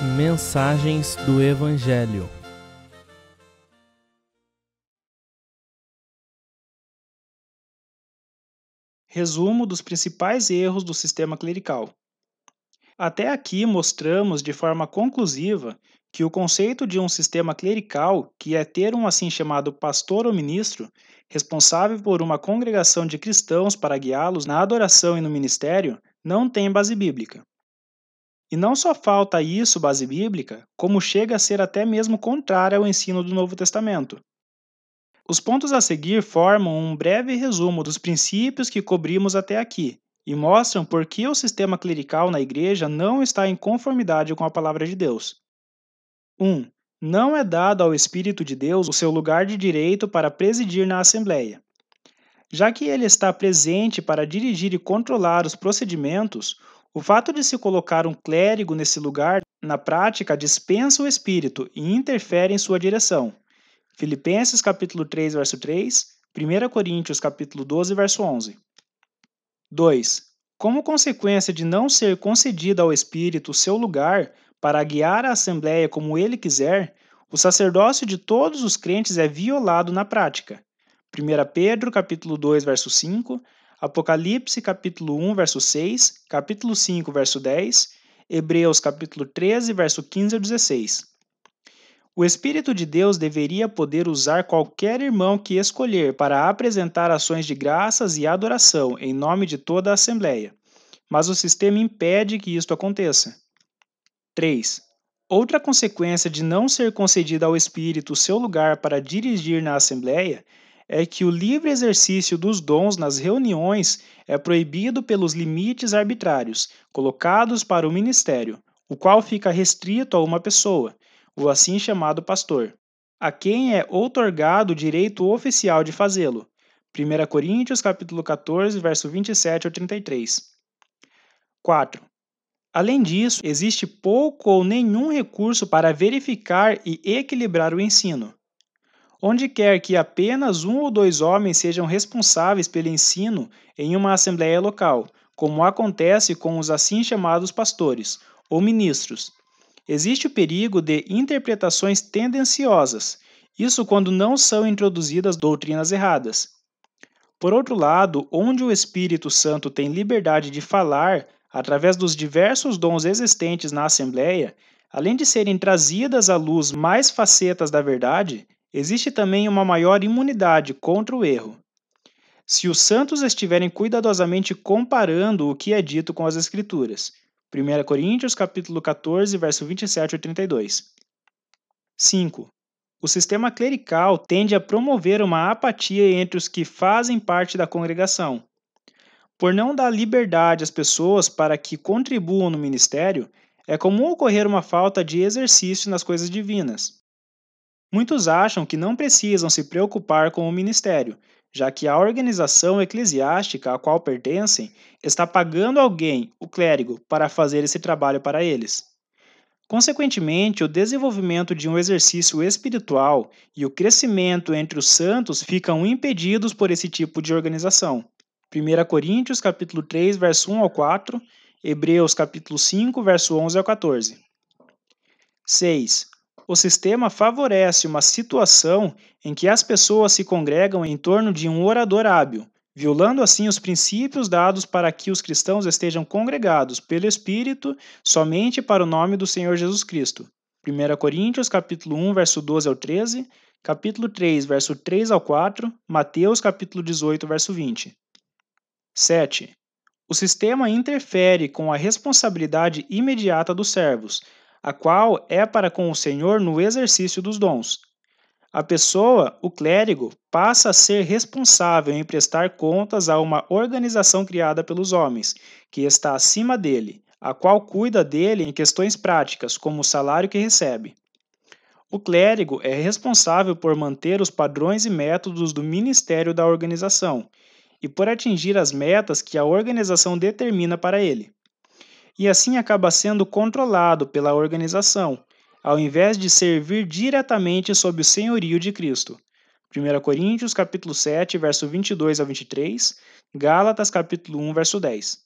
Mensagens do Evangelho. Resumo dos principais erros do sistema clerical. Até aqui mostramos de forma conclusiva que o conceito de um sistema clerical, que é ter um assim chamado pastor ou ministro, responsável por uma congregação de cristãos para guiá-los na adoração e no ministério, não tem base bíblica. E não só falta isso base bíblica, como chega a ser até mesmo contrário ao ensino do Novo Testamento. Os pontos a seguir formam um breve resumo dos princípios que cobrimos até aqui e mostram por que o sistema clerical na igreja não está em conformidade com a palavra de Deus. 1. Não é dado ao Espírito de Deus o seu lugar de direito para presidir na Assembleia. Já que ele está presente para dirigir e controlar os procedimentos, o fato de se colocar um clérigo nesse lugar, na prática, dispensa o Espírito e interfere em sua direção. Filipenses capítulo 3, verso 3, 1 Coríntios capítulo 12, verso 11. 2. Como consequência de não ser concedido ao Espírito o seu lugar para guiar a Assembleia como ele quiser, o sacerdócio de todos os crentes é violado na prática. 1 Pedro capítulo 2, verso 5, Apocalipse capítulo 1, verso 6, capítulo 5, verso 10, Hebreus capítulo 13, verso 15 ao 16. O Espírito de Deus deveria poder usar qualquer irmão que escolher para apresentar ações de graças e adoração em nome de toda a Assembleia, mas o sistema impede que isto aconteça. 3. Outra consequência de não ser concedido ao Espírito o seu lugar para dirigir na Assembleia é que o livre exercício dos dons nas reuniões é proibido pelos limites arbitrários colocados para o ministério, o qual fica restrito a uma pessoa, o assim chamado pastor, a quem é outorgado o direito oficial de fazê-lo. 1 Coríntios capítulo 14, verso 27 ao 33. 4. Além disso, existe pouco ou nenhum recurso para verificar e equilibrar o ensino. Onde quer que apenas um ou dois homens sejam responsáveis pelo ensino em uma assembleia local, como acontece com os assim chamados pastores ou ministros, existe o perigo de interpretações tendenciosas, isso quando não são introduzidas doutrinas erradas. Por outro lado, onde o Espírito Santo tem liberdade de falar através dos diversos dons existentes na Assembleia, além de serem trazidas à luz mais facetas da verdade, existe também uma maior imunidade contra o erro. Se os santos estiverem cuidadosamente comparando o que é dito com as Escrituras, 1 Coríntios capítulo 14, verso 27 ao 32. 5. O sistema clerical tende a promover uma apatia entre os que fazem parte da congregação. Por não dar liberdade às pessoas para que contribuam no ministério, é comum ocorrer uma falta de exercício nas coisas divinas. Muitos acham que não precisam se preocupar com o ministério, já que a organização eclesiástica a qual pertencem está pagando alguém, o clérigo, para fazer esse trabalho para eles. Consequentemente, o desenvolvimento de um exercício espiritual e o crescimento entre os santos ficam impedidos por esse tipo de organização. 1 Coríntios capítulo 3, verso 1 ao 4, Hebreus capítulo 5, verso 11 ao 14. 6. O sistema favorece uma situação em que as pessoas se congregam em torno de um orador hábil, violando assim os princípios dados para que os cristãos estejam congregados pelo Espírito somente para o nome do Senhor Jesus Cristo. 1 Coríntios capítulo 1, verso 12 ao 13, capítulo 3, verso 3 ao 4, Mateus capítulo 18, verso 20. 7. O sistema interfere com a responsabilidade imediata dos servos, a qual é para com o Senhor no exercício dos dons. A pessoa, o clérigo, passa a ser responsável em prestar contas a uma organização criada pelos homens, que está acima dele, a qual cuida dele em questões práticas, como o salário que recebe. O clérigo é responsável por manter os padrões e métodos do ministério da organização e por atingir as metas que a organização determina para ele. E assim acaba sendo controlado pela organização, ao invés de servir diretamente sob o senhorio de Cristo. 1 Coríntios capítulo 7, verso 22 a 23, Gálatas capítulo 1, verso 10.